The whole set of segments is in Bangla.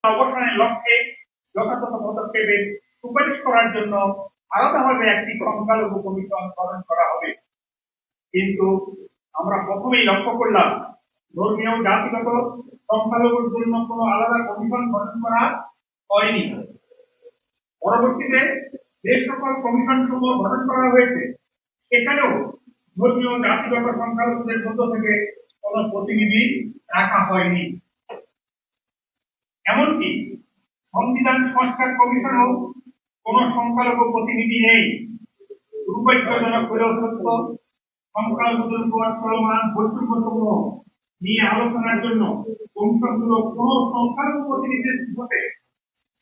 অবসানের লক্ষ্যে যথাযথ পদক্ষেপে সুপারিশ করার জন্য আলাদাভাবে একটি সংখ্যালঘু কমিশন গঠন করা হবে। কিন্তু আমরা প্রথমেই লক্ষ্য করলাম ধর্মীয় জাতিগত সংখ্যালঘুর জন্য কোনো আলাদা কমিশন গঠন করা হয়নি। পরবর্তীতে যে সকল কমিশন সমূহ গঠন করা হয়েছে সেখানেও ধর্মীয় জাতিগত সংখ্যালঘুদের মধ্য থেকে কোনো প্রতিনিধি রাখা হয়নি। এমনকি সংবিধান সংস্কার কমিশনেও কোন সংখ্যালঘু প্রতিনিধি নেই। দুর্ভাগ্যজনক হলেও সত্য, সংখ্যালঘুদের উপর চলমান বৈষম্যসমূহ নিয়ে আলোচনার জন্য কমিশনগুলো কোন সংখ্যালঘু প্রতিনিধির সাথে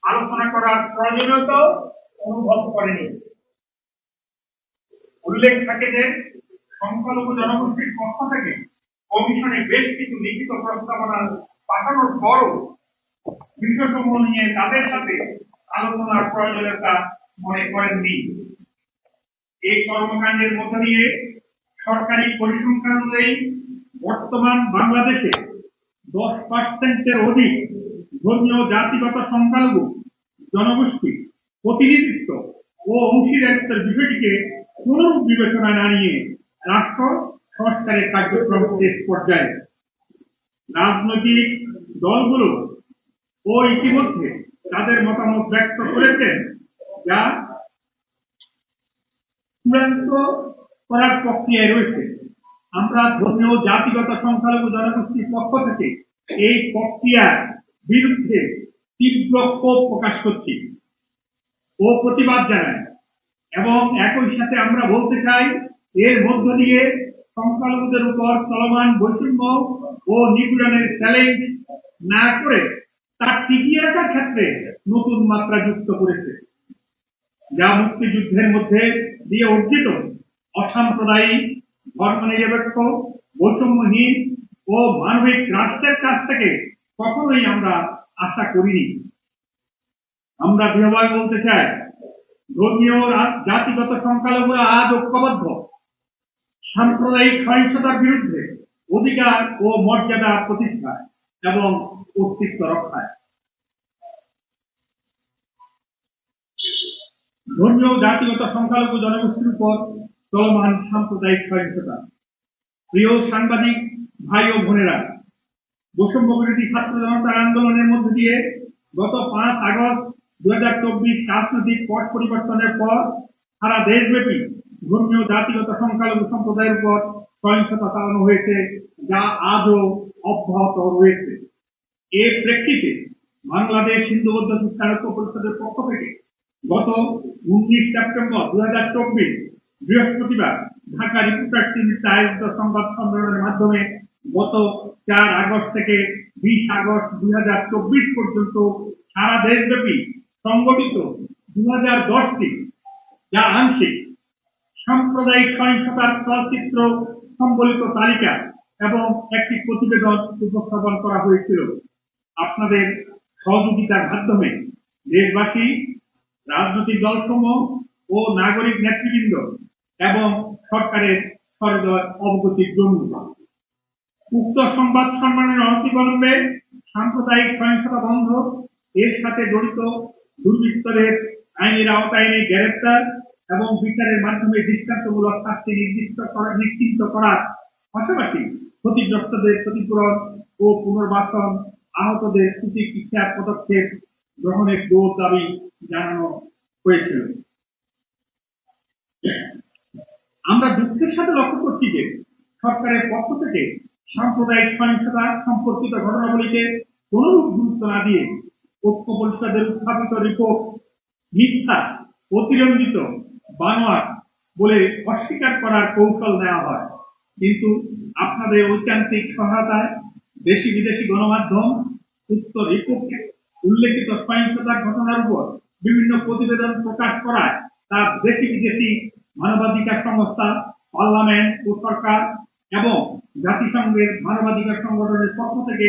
আলোচনা করার প্রয়োজনীয়তা অনুভব করেনি। উল্লেখ থাকে যে সংখ্যালঘু জনগোষ্ঠীর পক্ষ থেকে কমিশনে বেশ কিছু লিখিত প্রস্তাবনা পাঠানোর পরও বিষয়সমূহ নিয়ে তাদের সাথে আলোচনার প্রয়োজনীয়তা মনে করেননি। এই কর্মকাণ্ডের মধ্য দিয়ে সরকারি পরিসংখ্যান অনুযায়ী বর্তমান বাংলাদেশে 10% অধিক ধর্মীয় জাতিগত সংখ্যালঘু জনগোষ্ঠী প্রতিনিধিত্ব ও অংশীদারিত্বের বিষয়টিকে পুনঃ বিবেচনা না নিয়ে রাষ্ট্র সংস্কারের কার্যক্রম শেষ পর্যায়ে। রাজনৈতিক দলগুলো ও ইতিমধ্যে তাদের মতামত ব্যক্ত করেছেন, যা চূড়ান্ত করার প্রক্রিয়ায় রয়েছে। আমরা ধর্মীয় জাতিগত সংখ্যালঘু জনগোষ্ঠীর পক্ষ থেকে এই প্রক্রিয়ার বিরুদ্ধে তীব্র ক্ষোভ প্রকাশ করছি ও প্রতিবাদ জানাই, এবং একই সাথে আমরা বলতে চাই এর মধ্য দিয়ে সংখ্যালঘুদের উপর চলমান বৈষম্য ও নিপীড়নের চ্যালেঞ্জ না করে তার টিকিয়ে রাখার ক্ষেত্রে নতুন মাত্রা যুক্ত করেছে, যা মুক্তিযুদ্ধের মধ্যে দিয়ে অর্জিত অসাম্প্রদায়িক ধর্মনিরপেক্ষ বৈষম্যহীন ও মানবিক রাষ্ট্রের কাছ থেকে কখনোই আমরা আশা করিনি। আমরা দৃঢ়ভাবে বলতে চাই, ধর্মীয় জাতিগত সংখ্যালঘুরা আজ ঐক্যবদ্ধ সাম্প্রদায়িক সহিংসতার বিরুদ্ধে অধিকার ও মর্যাদা প্রতিষ্ঠায় এবং অস্তিত্ব রক্ষায়। ধর্মীয় জাতিগত সংখ্যালঘু জনগোষ্ঠীর উপর চলমান সাম্প্রদায়িক সহিংসতা। প্রিয় সাংবাদিক ভাই ও বোনেরা, বৈষম্য বিরোধী ছাত্র জনতার আন্দোলনের মধ্য দিয়ে গত 5 আগস্ট 2024 রাজনৈতিক পট পরিবর্তনের পর সারা দেশব্যাপী ধর্মীয় জাতিগত সংখ্যালঘু সম্প্রদায়ের উপর সহিংসতা চালানো হয়েছে, যা আজও অব্যাহত রয়েছে। এর প্রেক্ষিতে বাংলাদেশ হিন্দু বৌদ্ধ খ্রিস্টান ঐক্য পরিষদের পক্ষ থেকে গত 19 সেপ্টেম্বর 2024 বৃহস্পতিবার ঢাকা রিপোর্টার্স ইউনিটিতে আয়োজিত সংবাদ সম্মেলনের মাধ্যমে গত 4 আগস্ট থেকে 20 আগস্ট 2024 পর্যন্ত সারা দেশব্যাপী সংগঠিত 2010টি যা আংশিক সাম্প্রদায়িক সহিংসতার চলচ্চিত্র সম্বলিত তালিকা এবং একটি প্রতিবেদন উপস্থাপন করা হয়েছিল। আপনাদের সহযোগিতার মাধ্যমে দেশবাসী, রাজনৈতিক দলসমূহ ও নাগরিক নেতৃবৃন্দ এবং সরকারের সহৃদয় অবগতির জন্য উক্ত সংবাদ সম্মেলনের অনতিবিলম্বে সাম্প্রদায়িক সহিংসতা বন্ধ, এর সাথে জড়িত দুর্বৃত্তদের আইনের আওতায় এনে গ্রেফতার এবং বিচারের মাধ্যমে দৃষ্টান্তমূলক শাস্তি নিশ্চিত করার পাশাপাশি ক্ষতিগ্রস্তদের ক্ষতিপূরণ ও পুনর্বাসন, আহতদের চিকিৎসার পদক্ষেপ গ্রহণের জোর দাবি জানানো হয়েছিল। আমরা দুঃখের সাথে লক্ষ্য করছি যে সরকারের পক্ষ থেকে সাম্প্রদায়িক সহিংসতা সম্পর্কিত ঘটনাগুলিকে কোনরূপ গুরুত্ব না দিয়ে ঐক্য পরিষদের উত্থাপিত রিপোর্ট মিথ্যা, অতিরঞ্জিত, বানোয়াট বলে অস্বীকার করার কৌশল নেওয়া হয়। কিন্তু আপনাদের ঐকান্তিক সহায়তায় দেশি বিদেশি গণমাধ্যম উক্ত রিপোর্টে উল্লেখিত সহিংসতার ঘটনার উপর বিভিন্ন প্রতিবেদন প্রকাশ করায় তার দেশি বিদেশি মানবাধিকার সংস্থা, পার্লামেন্ট ও সরকার এবং জাতিসংঘের মানবাধিকার সংগঠনের পক্ষ থেকে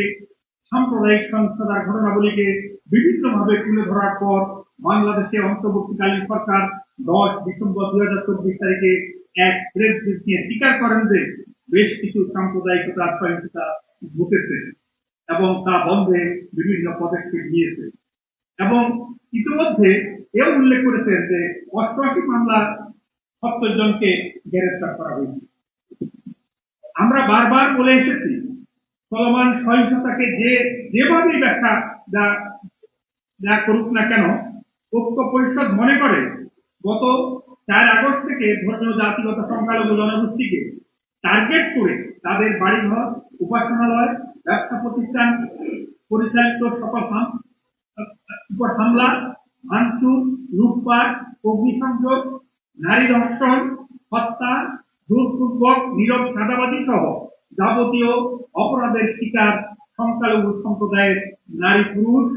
সাম্প্রদায়িক সহিংসতার ঘটনাগুলিকে বিভিন্নভাবে তুলে ধরার পর বাংলাদেশে অন্তর্বর্তীকালীন সরকার 10 ডিসেম্বর 2024 তারিখে এক প্রেস বিবৃতিতে স্বীকার করেন যে বেশ কিছু সাম্প্রদায়িকতার সহিংসতা ঘটেছে এবং তা বন্ধে বিভিন্ন পদক্ষেপ নিয়েছে এবং ইতিমধ্যে এও উল্লেখ করেছেন যে 88 মামলা 70 জনকে গ্রেফতার করা হয়েছে। আমরা বারবার বলে এসেছি চলমান সহিংসতাকে যেভাবেই ব্যাখ্যা যা করুক না কেন, ঐক্য পরিষদ মনে করে গত 4 আগস্ট থেকে ধর্মীয় জাতিগত সংখ্যালঘু জনগোষ্ঠীকে টার্গেট করে তাদের বাড়িঘর, উপাসনালয়, ব্যবসা প্রতিষ্ঠান পরিচালিত সকল উপর হামলা, ভাঙচুর, লুটপাট, অগ্নিসংযোগ, নারী ধর্ষণ, হত্যা, জোরপূর্বক নীরব চাঁদাবাজি সহ যাবতীয় অপরাধের শিকার সংখ্যালঘু সম্প্রদায়ের নারী, পুরুষ,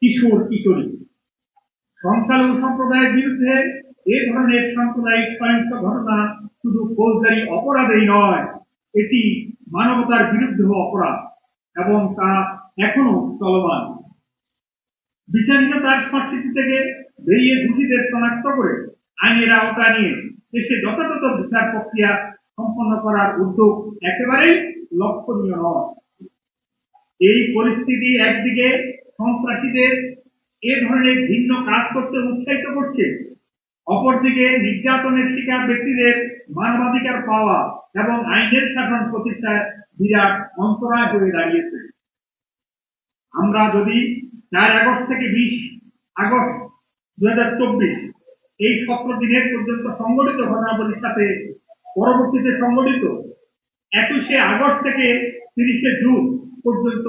কিশোর, কিশোরী। সংখ্যালঘু সম্প্রদায়ের বিরুদ্ধে এ ধরনের সাম্প্রদায়িক সহিংস ঘটনা শুধু ফৌজদারি অপরাধেই নয়, এটি মানবতার বিরুদ্ধে অপরাধ এবং তা এখনো চলমান। বিচারহীনতার সংস্কৃতি থেকে বেরিয়ে দোষীদের শনাক্ত করে আইনের আওতা নিয়ে দেশে যথাযথ বিচার প্রক্রিয়া সম্পন্ন করার উদ্যোগ একেবারেই লক্ষণীয় নয়। এই পরিস্থিতি একদিকে সন্ত্রাসীদের এ ধরনের ভিন্ন কাজ করতে উৎসাহিত করছে, অপরদিকে নির্যাতনের শিকার ব্যক্তিদের মানবাধিকার পাওয়া এবং আইনের শাসন প্রতিষ্ঠায় বিরাট অন্তরায় হয়ে দাঁড়িয়েছে। আমরা যদি 4 আগস্ট থেকে 20 আগস্ট 2024 এই 17 দিনের পর্যন্ত সংগঠিত ঘটনাবলীর সাথে পরবর্তীতে সংগঠিত 21শে আগস্ট থেকে 30শে জুন পর্যন্ত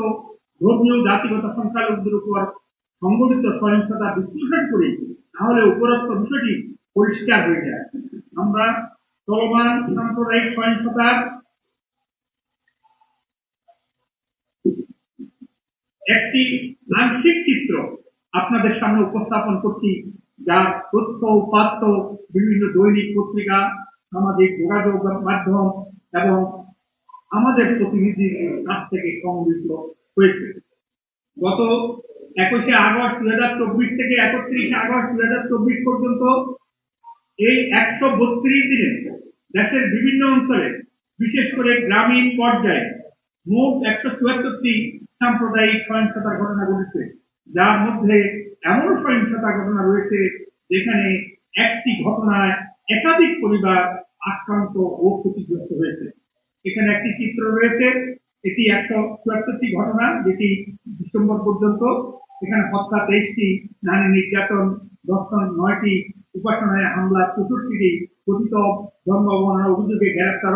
ধর্মীয় জাতিগত সংখ্যালঘুদের উপর সংগঠিত সহিংসতা বিশ্লেষণ করি, তাহলে উপরোক্ত বিষয়টি পরিষ্কার হয়ে যায়। আমরা চলমান সাম্প্রদায়িক সহিংসতার একটি আংশিক চিত্র আপনাদের সামনে উপস্থাপন করছি, যা তথ্য উপাত্ত বিভিন্ন দৈনিক পত্রিকা, সামাজিক যোগাযোগ মাধ্যম এবং আমাদের প্রতিনিধির কাছ থেকে সংগৃহীত হয়েছে। গত 21শে আগস্ট 2024 থেকে 31শে আগস্ট 2024 পর্যন্ত এই 132 দিনে দেশের বিভিন্ন অঞ্চলে, বিশেষ করে গ্রামীণ পর্যায়ে মোট 174টি সাম্প্রদায়িক সহিংসতার ঘটনা ঘটেছে, যার মধ্যে এমন সহিংসতার ঘটনা রয়েছে যেখানে একটি ঘটনায় একাধিক পরিবার আক্রান্ত ও ক্ষতিগ্রস্ত হয়েছে। এখানে একটি চিত্র রয়েছে, এটি 174টি ঘটনা, যেটি ডিসেম্বর পর্যন্ত। এখানে হত্যা 23টি, নারী নির্যাতন দর্শন 9টি, উপাসনায় হামলা 64টি, কথিত ধর্ম অবমাননার অভিযোগে গ্রেফতার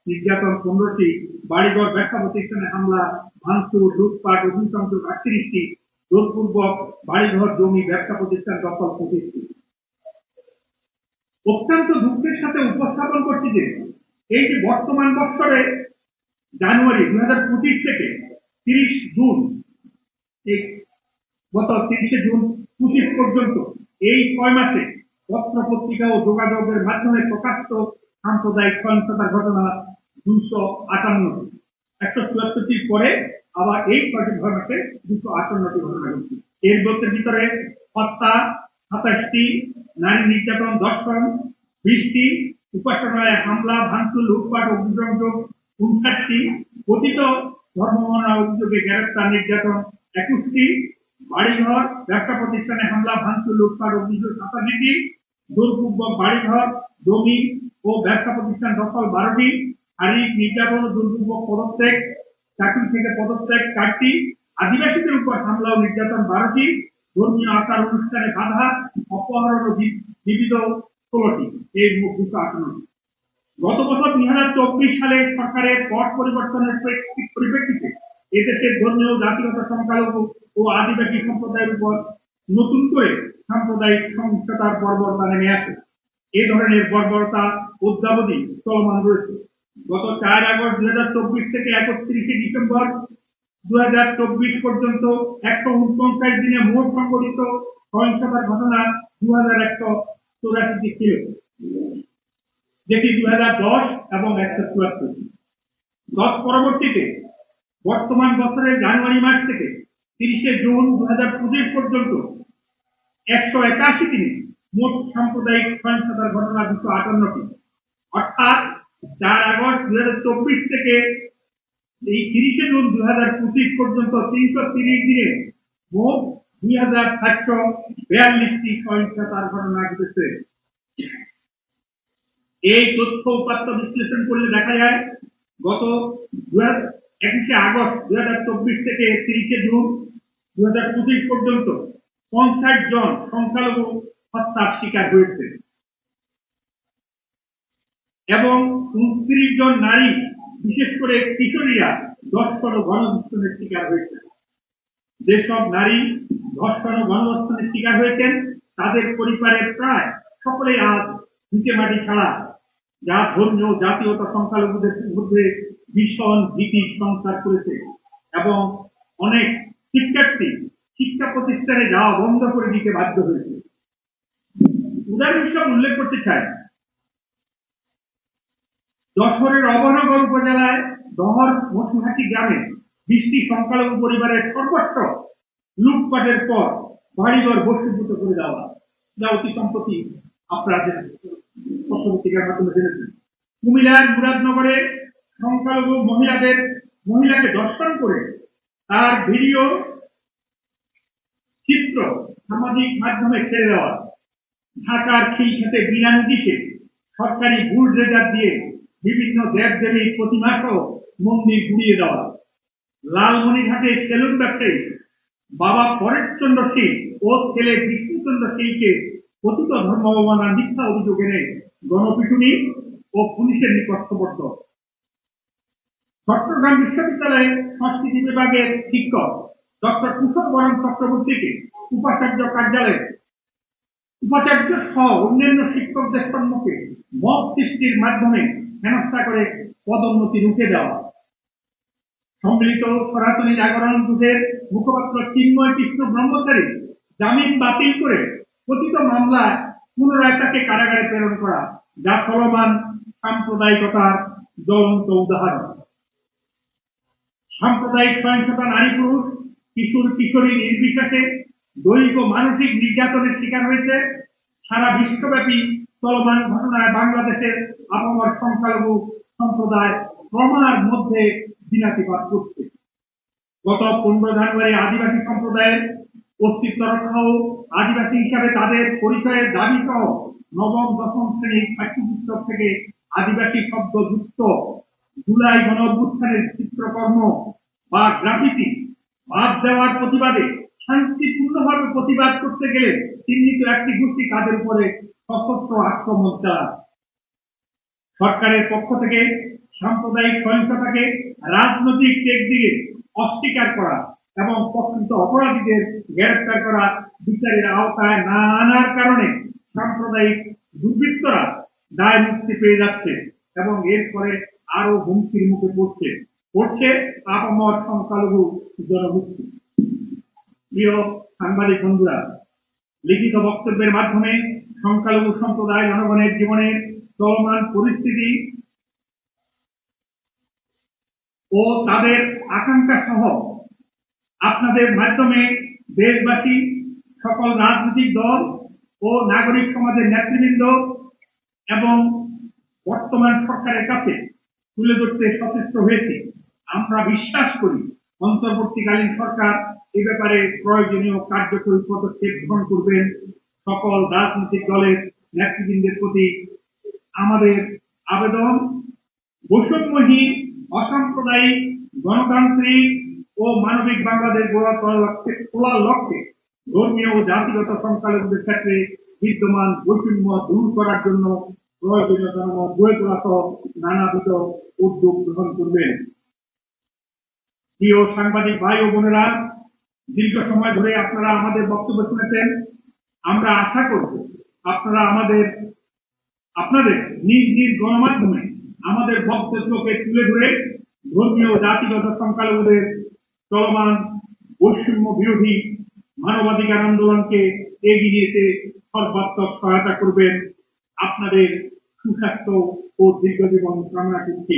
নির্যাতন 15টি, বাড়িঘর, ব্যবসা প্রতিষ্ঠানে হামলা, ভাঙচুর, লুটপাট, অগ্নিসংযোগ 38টি, জোরপূর্বক বাড়িঘর, জমি, ব্যবসা প্রতিষ্ঠান দখল 25টি। অত্যন্ত দুঃখের সাথে উপস্থাপন করছি যে এই যে বর্তমান বৎসরে জানুয়ারি 2025 থেকে 30 জুন, এই গত 30শে জুন 25 পর্যন্ত এই 6 মাসে পত্র পত্রিকা ও যোগাযোগের মাধ্যমে প্রকাশিত সাম্প্রদায়িক সহিংসতার ঘটনা 258টি। 174টির পরে আবার এই 6 মাসে 258টি ঘটনা ঘটছে। এর ভিতরে হত্যা 27টি, নারী নির্যাতন দর্শন 20টি, উপাসনায় হামলা, ভাঙচুর, লুটপাট, অগ্নিসংযোগ 59টি, কথিত ধর্মমাননার অভিযোগে গ্রেফতার নির্যাতন 21টি, বাড়িঘর, ব্যবসা প্রতিষ্ঠানে হামলা, ভাঙচুর, লুটপাট, অগ্নিসংযোগ 87টি, জোরপূর্বক বাড়িঘর, জমি ও ব্যবসা প্রতিষ্ঠান দখল 12টি, শারীরিক নির্যাতন ও জোরপূর্বক পদত্যাগ, চাকরি থেকে পদত্যাগ 4টি, আদিবাসীদের উপর হামলা ও নির্যাতন 12টি, ধর্মীয় আচার অনুষ্ঠানে বাধা, অপহরণ ও বিবিধ 16টি, এই মোট 258। গত বছর 2024 সালে সরকারের পট পরিবর্তনের পরিপ্রেক্ষিতে এদেশের ধর্মীয় জাতিগত সংখ্যালঘু ও আদিবাসী সম্প্রদায়ের উপর নতুন করে সাম্প্রদায়িক সহিংসতার বর্বরতা নেমে আসে। এ ধরনের বর্বরতা অদ্যাবধি চলমান রয়েছে। গত 4 আগস্ট 2024 থেকে 31শে ডিসেম্বর 2024 পর্যন্ত 149 দিনে মোট সংঘটিত সহিংসতার ঘটনা 2184টি ছিল, যেটি 2010 এবং 174। পরবর্তীতে বর্তমান বছরের জানুয়ারি মাস থেকে 30শে জুন 2025 পর্যন্ত 181 দিনে মোট সাম্প্রদায়িক সহিংসতার ঘটনা 258টি, অর্থাৎ 4 আগস্ট 2024 থেকে এই 30 জুন 2025 পর্যন্ত 330 দিনে মোট 2742টি সহিংসতার ঘটনা ঘটেছে। এই তথ্য উপাত্ত বিশ্লেষণ করলে দেখা যায় গত 21 আগস্ট 2024 থেকে 30 জুন 2025 পর্যন্ত 50 জন সংখ্যালঘু হত্যার শিকার হয়েছে এবং 29 জন নারী, বিশেষ করে কিশোরীরা ধর্ষণ ও গণধর্ষণের শিকার হয়েছে। যেসব নারী ধর্ষণ ও গণধর্ষণের শিকার হয়েছেন তাদের পরিবারের প্রায় সকলেই আজ ভিটে মাটি ছাড়া, যা ধর্মীয় জাতীয়তা সংখ্যালঘুদের মধ্যে ভীষণ ভীতির সঞ্চার করেছে এবং অনেক শিক্ষার্থী শিক্ষা প্রতিষ্ঠানে যাওয়া বন্ধ করে দিতে বাধ্য হয়েছে। উদাহরণ হিসেবে উল্লেখ করতে চাই, যশোরের অবনগর উপজেলায় দহর মসুহাটি গ্রামে 20টি সংখ্যালঘু পরিবারের সর্বত্র লুটপাটের পর বাড়িঘর বস্তুভূত করে দেওয়া, যা অতি সম্প্রতি আপনারা পত্রিকার মাধ্যমে জেনেছেন। কুমিল্লার মুরাদনগরে সংখ্যালঘু মহিলাকে ধর্ষণ করে তার ভিডিও চিত্র সামাজিক মাধ্যমে ছেড়ে দেওয়া। ঢাকার খিলক্ষেতে বিনা নোটিশে সরকারি বুলডোজার দিয়ে বিভিন্ন দেবদেবীর প্রতিমা সহ মন্দির গুড়িয়ে দেওয়া। লালমনিরহাটে সেলুন ব্যবসায়ী বাবা পরেশচন্দ্র শীল ও ছেলে বিষ্ণুচন্দ্র শীলকে কথিত ধর্ম অবমাননার মিথ্যা অভিযোগ এনে গণপিটুনি ও পুলিশের নিকট সোপর্দ। চট্টগ্রাম বিশ্ববিদ্যালয়ের সংস্কৃতি বিভাগের শিক্ষক ডক্টর কুশল বরণ চক্রবর্তীকে উপাচার্য সহ অন্যান্য শিক্ষকদের সম্মুখে মব সৃষ্টির মাধ্যমে হেনস্থা করে পদোন্নতি রুখে দেওয়া। সম্মিলিত সনাতনী জাগরণ জোটের মুখপাত্র চিন্ময় কৃষ্ণ ব্রহ্মচারী জামিন বাতিল করে কথিত মামলায় পুনরায় তাকে কারাগারে প্রেরণ করা, যা চলমান সাম্প্রদায়িকতার জ্বলন্ত উদাহরণ। সাম্প্রদায়িক সহিংসতা নারী পুরুষ কিশোর কিশোরী নির্বিশেষে দৈহিক ও মানসিক নির্যাতনের শিকার হয়েছে। সারা বিশ্বব্যাপী চলমান ঘটনায় বাংলাদেশের আপামর সংখ্যালঘু সম্প্রদায় ক্রমার মধ্যে দিনাতিপাত করছে। গত 15 জানুয়ারি আদিবাসী সম্প্রদায়ের অস্তিত্ব রক্ষা ও আদিবাসী হিসাবে তাদের পরিচয়ের দাবি সহ নবম দশম শ্রেণীর পাঠ্যপুস্তক থেকে আদিবাসী শব্দ যুক্ত জুলাই গণ অভ্যুত্থানের চিত্রকর্ম বা গ্রাফিতি বাদ দেওয়ার প্রতিবাদে শান্তিপূর্ণভাবে প্রতিবাদ করতে গেলে চিহ্নিত একটি গোষ্ঠী তাদের উপরে সশস্ত্র আক্রমণ চালায়। সরকারের পক্ষ থেকে সাম্প্রদায়িক সহিংসতাকে রাজনৈতিক টেক দিয়ে অস্বীকার করা এবং প্রকৃত অপরাধীদের গ্রেফতার করা বিচারের আওতায় না আনার কারণে সাম্প্রদায়িক দুর্বৃত্তরা দায় মুক্তি পেয়ে যাচ্ছে এবং এরপরে আরো হুমকির মুখে পড়ছে আপামর সংখ্যালঘু জনগোষ্ঠী। প্রিয় সাংবাদিক বন্ধুরা, লিখিত বক্তব্যের মাধ্যমে সংখ্যালঘু সম্প্রদায় জনগণের জীবনের চলমান পরিস্থিতি ও তাদের আকাঙ্ক্ষা সহ আপনাদের মাধ্যমে দেশবাসী, সকল রাজনৈতিক দল ও নাগরিক সমাজের নেতৃবৃন্দ এবং বর্তমান সরকারের কাছে তুলে ধরতে সচেষ্ট হয়েছে। আমরা বিশ্বাস করি অন্তর্বর্তীকালীন সরকার এ ব্যাপারে প্রয়োজনীয় কার্যকরী পদক্ষেপ গ্রহণ করবেন। সকল রাজনৈতিক দলের নেতৃবৃন্দের প্রতি আমাদের আবেদন, বৈষম্যহীন, অসাম্প্রদায়িক, গণতান্ত্রিক ও মানবিক বাংলাদেশ গড়ার লক্ষ্যে ধর্মীয় ও জাতিগত সংখ্যালঘুদের ক্ষেত্রে বিদ্যমান বৈষম্য দূর করার জন্য প্রয়োজনীয় জনমত গড়ে তোলা সহ নানাবিধ উদ্যোগ গ্রহণ করবেন। প্রিয় সাংবাদিক ভাই ও বোনেরা, দীর্ঘ সময় ধরে আপনারা আমাদের বক্তব্য শুনেছেন। আমরা আশা করব আপনারা আপনাদের নিজ নিজ গণমাধ্যমে আমাদের বক্তব্যকে তুলে ধরে ধর্মীয় ও জাতিগত সংখ্যালঘুদের চলমান বৈষম্য বিরোধী মানবাধিকার আন্দোলনকে এগিয়ে যেতে সর্বাত্মক সহায়তা করবেন। আপনাদের সুস্বাস্থ্য ও দীর্ঘজীবন কামনা করছি।